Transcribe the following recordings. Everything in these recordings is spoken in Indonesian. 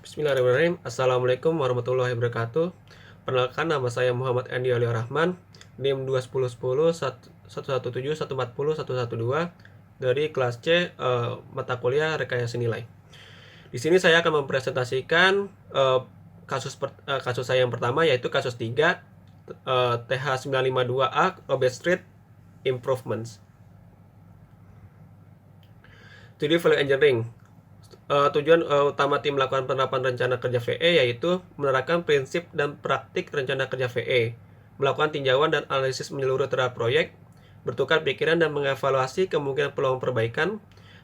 Bismillahirrahmanirrahim. Assalamualaikum warahmatullahi wabarakatuh. Perkenalkan, nama saya Muhammad Andi Ali Rahman, NIM 21010 117 140 112 dari kelas C, mata kuliah rekayasa nilai. Di sini saya akan mempresentasikan kasus saya yang pertama, yaitu kasus 3, TH952A Robert Street Improvements. Studi Value Engineering. Tujuan utama tim melakukan penerapan rencana kerja VE yaitu menerapkan prinsip dan praktik rencana kerja VE, melakukan tinjauan dan analisis menyeluruh terhadap proyek, bertukar pikiran dan mengevaluasi kemungkinan peluang perbaikan,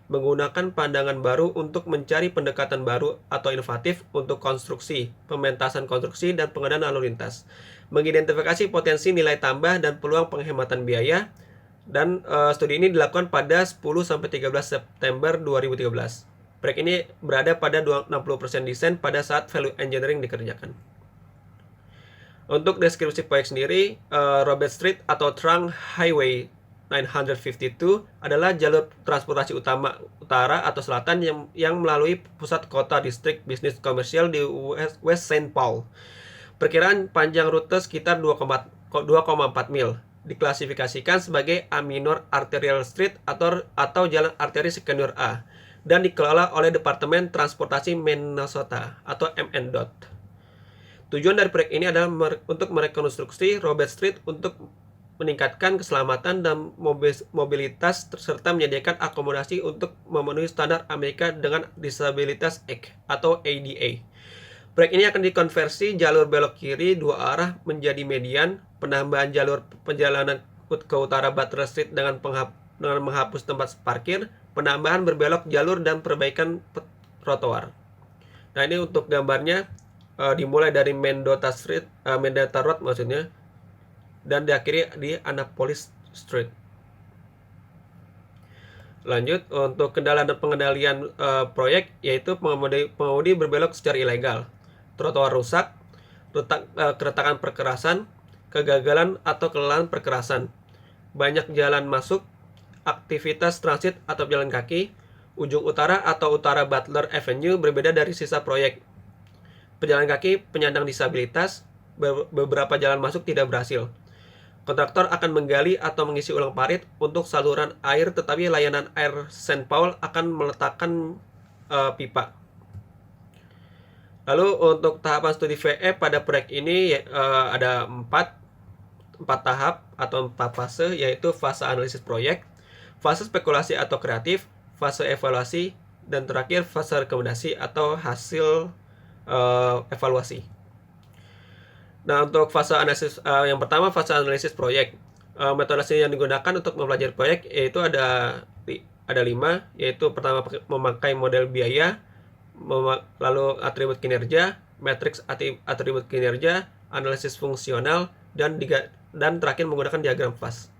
menggunakan pandangan baru untuk mencari pendekatan baru atau inovatif untuk konstruksi, pementasan konstruksi, dan pengadaan lalu lintas, mengidentifikasi potensi nilai tambah dan peluang penghematan biaya, dan studi ini dilakukan pada 10-13 September 2013. Proyek ini berada pada 60% desain pada saat value engineering dikerjakan. Untuk deskripsi proyek sendiri, Robert Street atau Trunk Highway 952 adalah jalur transportasi utara atau selatan yang melalui pusat kota distrik bisnis komersial di West Saint Paul. Perkiraan panjang rute sekitar 2,4 mil. Diklasifikasikan sebagai A minor arterial street atau jalan arteri sekundер A, dan dikelola oleh Departemen Transportasi Minnesota atau MNDOT. Tujuan dari proyek ini adalah untuk merekonstruksi Robert Street untuk meningkatkan keselamatan dan mobilitas serta menyediakan akomodasi untuk memenuhi standar Amerika dengan Disabilitas Act atau ADA. Proyek ini akan dikonversi jalur belok kiri dua arah menjadi median, penambahan jalur perjalanan ke utara Butler Street dengan menghapus tempat parkir, penambahan berbelok jalur, dan perbaikan trotoar. Nah, ini untuk gambarnya dimulai dari Mendota Road maksudnya, dan diakhiri di Annapolis Street. Lanjut, untuk kendala dan pengendalian proyek, yaitu pengemudi berbelok secara ilegal, trotoar rusak, keretakan perkerasan, kegagalan atau kelelahan perkerasan, banyak jalan masuk, aktivitas transit atau jalan kaki, ujung utara atau utara Butler Avenue berbeda dari sisa proyek, pejalan kaki penyandang disabilitas, beberapa jalan masuk tidak berhasil. Kontraktor akan menggali atau mengisi ulang parit untuk saluran air, tetapi layanan air Saint Paul akan meletakkan pipa. Lalu untuk tahapan studi VE pada proyek ini ada 4 tahap atau 4 fase, yaitu fase analisis proyek, fase spekulasi atau kreatif, fase evaluasi, dan terakhir fase rekomendasi atau hasil evaluasi. Nah, untuk fase analisis yang pertama, fase analisis proyek. Metodologi yang digunakan untuk mempelajari proyek yaitu ada 5, yaitu pertama memakai model biaya, lalu atribut kinerja, matriks atribut kinerja, analisis fungsional, dan terakhir menggunakan diagram FAS.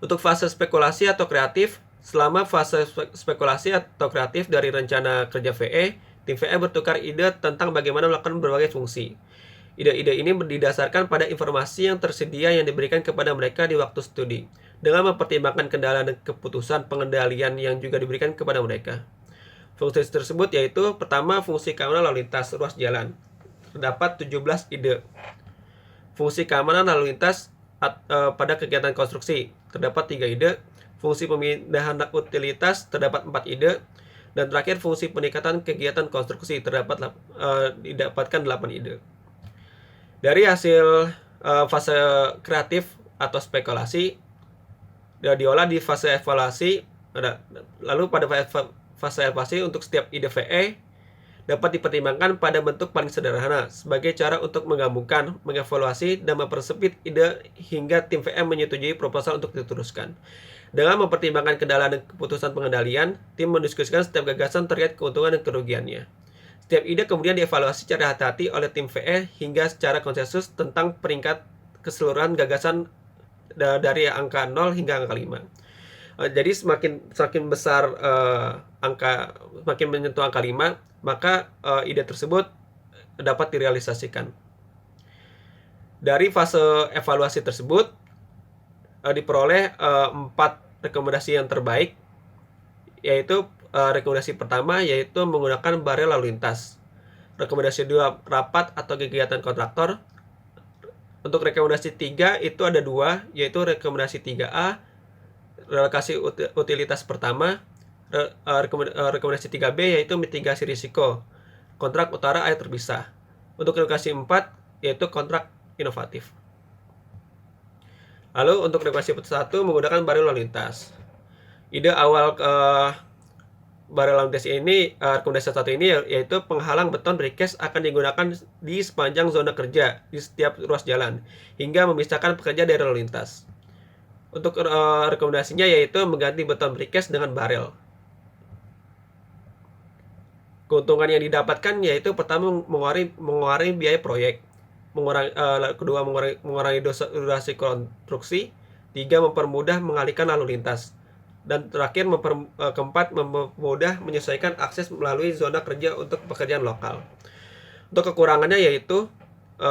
Untuk fase spekulasi atau kreatif, selama fase spekulasi atau kreatif dari rencana kerja VE, tim VE bertukar ide tentang bagaimana melakukan berbagai fungsi. Ide-ide ini didasarkan pada informasi yang tersedia yang diberikan kepada mereka di waktu studi, dengan mempertimbangkan kendala dan keputusan pengendalian yang juga diberikan kepada mereka. Fungsi tersebut yaitu, pertama, fungsi keamanan lalu lintas ruas jalan. Terdapat 17 ide. Fungsi keamanan lalu lintas pada kegiatan konstruksi. Terdapat 3 ide. Fungsi pemindahan utilitas terdapat 4 ide. Dan terakhir, fungsi peningkatan kegiatan konstruksi didapatkan 8 ide. Dari hasil fase kreatif atau spekulasi diolah di fase evaluasi. Lalu pada fase evaluasi untuk setiap ide VE dapat dipertimbangkan pada bentuk paling sederhana sebagai cara untuk menggabungkan, mengevaluasi, dan mempersempit ide hingga tim VE menyetujui proposal untuk diteruskan. Dengan mempertimbangkan kendala dan keputusan pengendalian, tim mendiskusikan setiap gagasan terkait keuntungan dan kerugiannya. Setiap ide kemudian dievaluasi secara hati-hati oleh tim VE hingga secara konsensus tentang peringkat keseluruhan gagasan dari angka 0 hingga angka 5. Jadi semakin besar semakin menyentuh angka 5, maka ide tersebut dapat direalisasikan. Dari fase evaluasi tersebut diperoleh 4 rekomendasi yang terbaik, yaitu rekomendasi pertama yaitu menggunakan barel lalu lintas. Rekomendasi 2 rapat atau kegiatan kontraktor. Untuk rekomendasi 3 itu ada 2, yaitu rekomendasi 3A relokasi utilitas pertama, rekomendasi 3B yaitu mitigasi risiko kontrak utara air terpisah. Untuk rekomendasi 4 yaitu kontrak inovatif. Lalu untuk rekomendasi 1 menggunakan barel lalu lintas. Ide awal barel lalu lintas ini, rekomendasi 1 ini yaitu penghalang beton precast akan digunakan di sepanjang zona kerja di setiap ruas jalan hingga memisahkan pekerja dari lalu lintas. Untuk rekomendasinya yaitu mengganti beton precast dengan barel. Keuntungan yang didapatkan yaitu pertama mengurangi biaya proyek, kedua mengurangi durasi konstruksi, 3 mempermudah mengalihkan lalu lintas, dan terakhir keempat mempermudah menyesuaikan akses melalui zona kerja untuk pekerjaan lokal. Untuk kekurangannya yaitu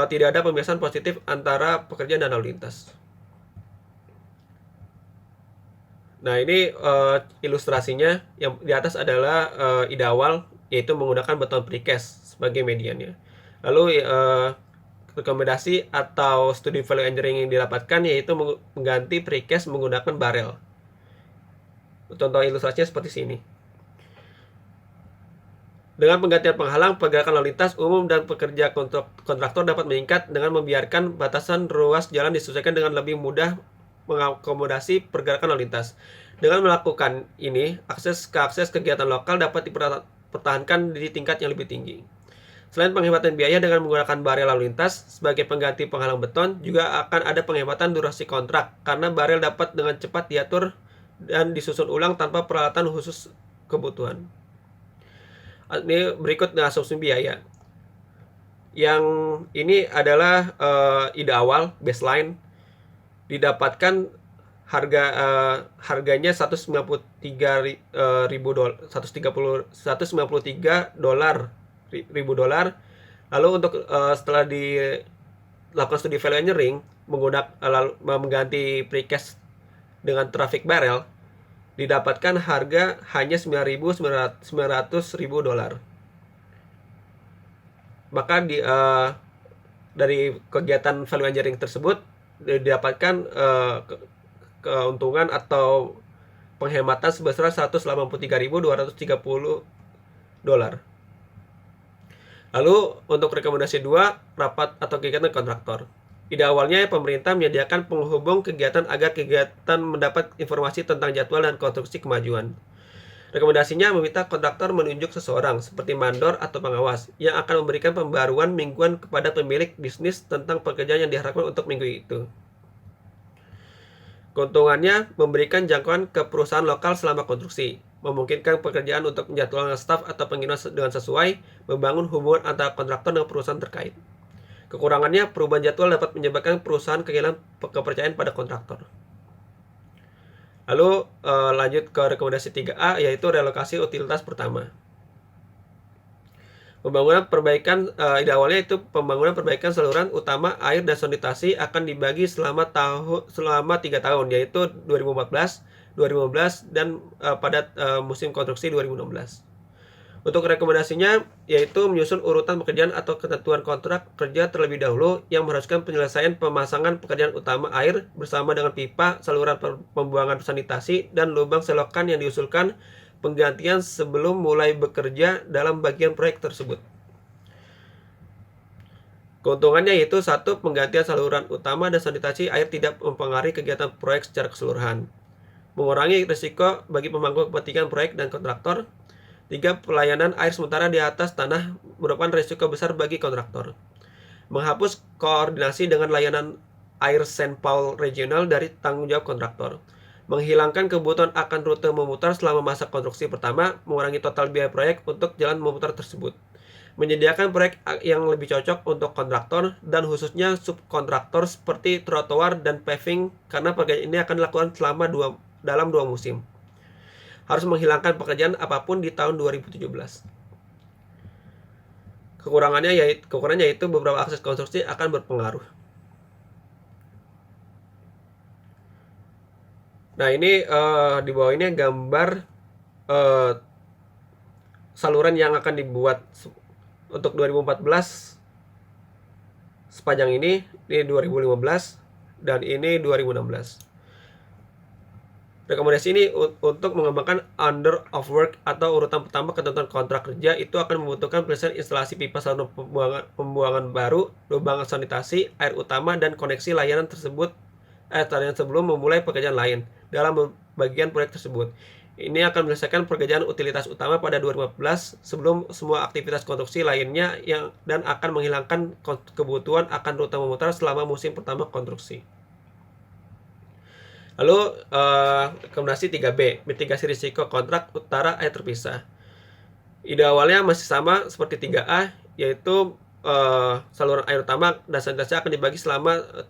tidak ada pemisahan positif antara pekerjaan dan lalu lintas. Nah, ini ilustrasinya. Yang di atas adalah ide awal, yaitu menggunakan beton precast sebagai mediannya. Lalu rekomendasi atau studi value engineering yang didapatkan yaitu mengganti precast menggunakan barel. Contoh ilustrasinya seperti sini. Dengan penggantian penghalang, pergerakan lalu lintas umum dan pekerja kontraktor dapat meningkat dengan membiarkan batasan ruas jalan disesuaikan dengan lebih mudah mengakomodasi pergerakan lalu lintas. Dengan melakukan ini, akses kegiatan lokal dapat dipertahankan di tingkat yang lebih tinggi. Selain penghematan biaya dengan menggunakan barel lalu lintas sebagai pengganti penghalang beton, juga akan ada penghematan durasi kontrak karena barel dapat dengan cepat diatur dan disusun ulang tanpa peralatan khusus kebutuhan. Ini berikut asumsi biaya. Yang ini adalah ide awal, baseline. Didapatkan harganya 193 ribu dolar. Lalu untuk setelah dilakukan studi value engineering mengganti precast dengan traffic barrel, didapatkan harga hanya 900 ribu dolar. Maka dari kegiatan value engineering tersebut didapatkan keuntungan atau penghematan sebesar 183.230 dolar. Lalu untuk rekomendasi 2, rapat atau kegiatan kontraktor. Ide awalnya pemerintah menyediakan penghubung kegiatan agar kegiatan mendapat informasi tentang jadwal dan konstruksi kemajuan. Rekomendasinya meminta kontraktor menunjuk seseorang seperti mandor atau pengawas yang akan memberikan pembaruan mingguan kepada pemilik bisnis tentang pekerjaan yang diharapkan untuk minggu itu. Keuntungannya memberikan jangkauan ke perusahaan lokal selama konstruksi, memungkinkan pekerjaan untuk menjadwalkan staf atau pengiriman dengan sesuai, membangun hubungan antara kontraktor dan perusahaan terkait. Kekurangannya, perubahan jadwal dapat menyebabkan perusahaan kehilangan kepercayaan pada kontraktor. Lalu lanjut ke rekomendasi 3A, yaitu relokasi utilitas pertama. Pembangunan perbaikan, ide awalnya itu pembangunan perbaikan saluran utama air dan sanitasi akan dibagi selama 3 tahun, yaitu 2014, 2015, dan pada musim konstruksi 2016. Untuk rekomendasinya yaitu menyusun urutan pekerjaan atau ketentuan kontrak kerja terlebih dahulu yang mengharuskan penyelesaian pemasangan pekerjaan utama air bersama dengan pipa, saluran pembuangan sanitasi, dan lubang selokan yang diusulkan penggantian sebelum mulai bekerja dalam bagian proyek tersebut. Keuntungannya yaitu 1. Penggantian saluran utama dan sanitasi air tidak mempengaruhi kegiatan proyek secara keseluruhan. Mengurangi risiko bagi pemangku kepentingan proyek dan kontraktor. 3. Pelayanan air sementara di atas tanah merupakan risiko besar bagi kontraktor. Menghapus koordinasi dengan layanan air Saint Paul regional dari tanggung jawab kontraktor. Menghilangkan kebutuhan akan rute memutar selama masa konstruksi pertama, mengurangi total biaya proyek untuk jalan memutar tersebut. Menyediakan proyek yang lebih cocok untuk kontraktor dan khususnya subkontraktor seperti trotoar dan paving karena pekerjaan ini akan dilakukan dalam 2 musim. Harus menghilangkan pekerjaan apapun di tahun 2017. Kekurangannya yaitu beberapa akses konstruksi akan berpengaruh. Nah, ini di bawah ini gambar saluran yang akan dibuat untuk 2014 sepanjang ini 2015 dan ini 2016. Rekomendasi ini untuk mengembangkan order of work atau urutan pertama ketentuan kontrak kerja itu akan membutuhkan penyelesaian instalasi pipa saluran pembuangan baru, lubang sanitasi, air utama, dan koneksi layanan tersebut sebelum memulai pekerjaan lain dalam bagian proyek tersebut. Ini akan menyelesaikan pekerjaan utilitas utama pada 2014 sebelum semua aktivitas konstruksi lainnya dan akan menghilangkan kebutuhan akan rute memutar selama musim pertama konstruksi. Lalu rekomendasi 3B, mitigasi risiko kontrak utara air terpisah. Ide awalnya masih sama seperti 3A, yaitu saluran air utama dan sanitasi akan dibagi selama 3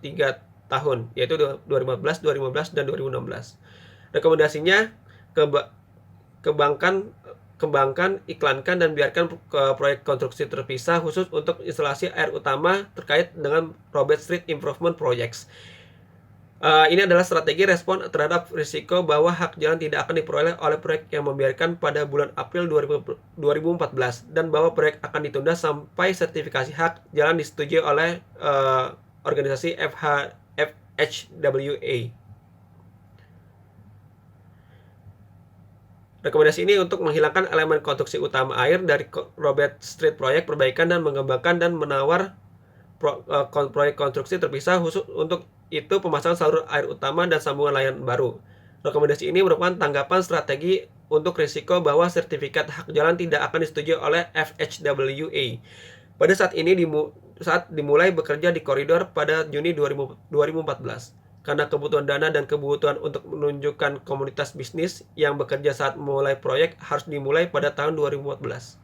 tahun, yaitu 2014, 2015, dan 2016. Rekomendasinya kembangkan, iklankan, dan biarkan proyek konstruksi terpisah khusus untuk instalasi air utama terkait dengan Robert Street Improvement Projects. Ini adalah strategi respon terhadap risiko bahwa hak jalan tidak akan diperoleh oleh proyek yang membiarkan pada bulan April 2014 dan bahwa proyek akan ditunda sampai sertifikasi hak jalan disetujui oleh organisasi FHWA. Rekomendasi ini untuk menghilangkan elemen konstruksi utama air dari Robert Street Project, perbaikan dan mengembangkan dan menawar proyek konstruksi terpisah khusus untuk itu pemasangan saluran air utama dan sambungan layanan baru. Rekomendasi ini merupakan tanggapan strategi untuk risiko bahwa sertifikat hak jalan tidak akan disetujui oleh FHWA. Pada saat ini saat dimulai bekerja di koridor pada Juni 2014. Karena kebutuhan dana dan kebutuhan untuk menunjukkan komunitas bisnis yang bekerja saat memulai proyek harus dimulai pada tahun 2014.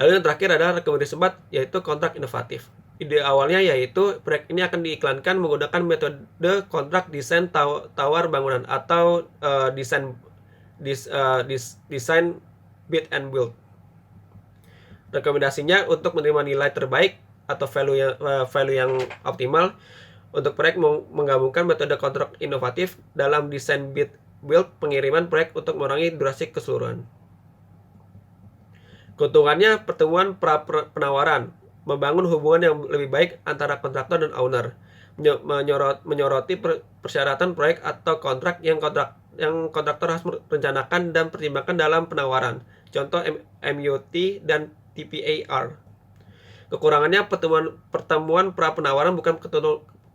Lalu yang terakhir adalah rekomendasi 4, yaitu kontrak inovatif. Ide awalnya yaitu proyek ini akan diiklankan menggunakan metode kontrak desain tawar bangunan atau desain bid and build. Rekomendasinya untuk menerima nilai terbaik atau value yang optimal untuk proyek menggabungkan metode kontrak inovatif dalam desain bid build pengiriman proyek untuk mengurangi durasi keseluruhan. Keuntungannya pertemuan pra penawaran, membangun hubungan yang lebih baik antara kontraktor dan owner, menyoroti persyaratan proyek atau kontrak yang kontraktor harus merencanakan dan pertimbangkan dalam penawaran, contoh MUT dan TPAR. Kekurangannya pertemuan pra penawaran bukan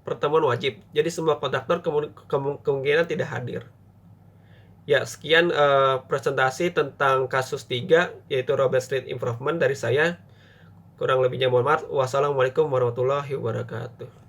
pertemuan wajib, jadi semua kontraktor kemungkinan tidak hadir. Ya, sekian presentasi tentang kasus 3, yaitu Robert Street Improvement dari saya. Kurang lebihnya mohon maaf. Wassalamualaikum warahmatullahi wabarakatuh.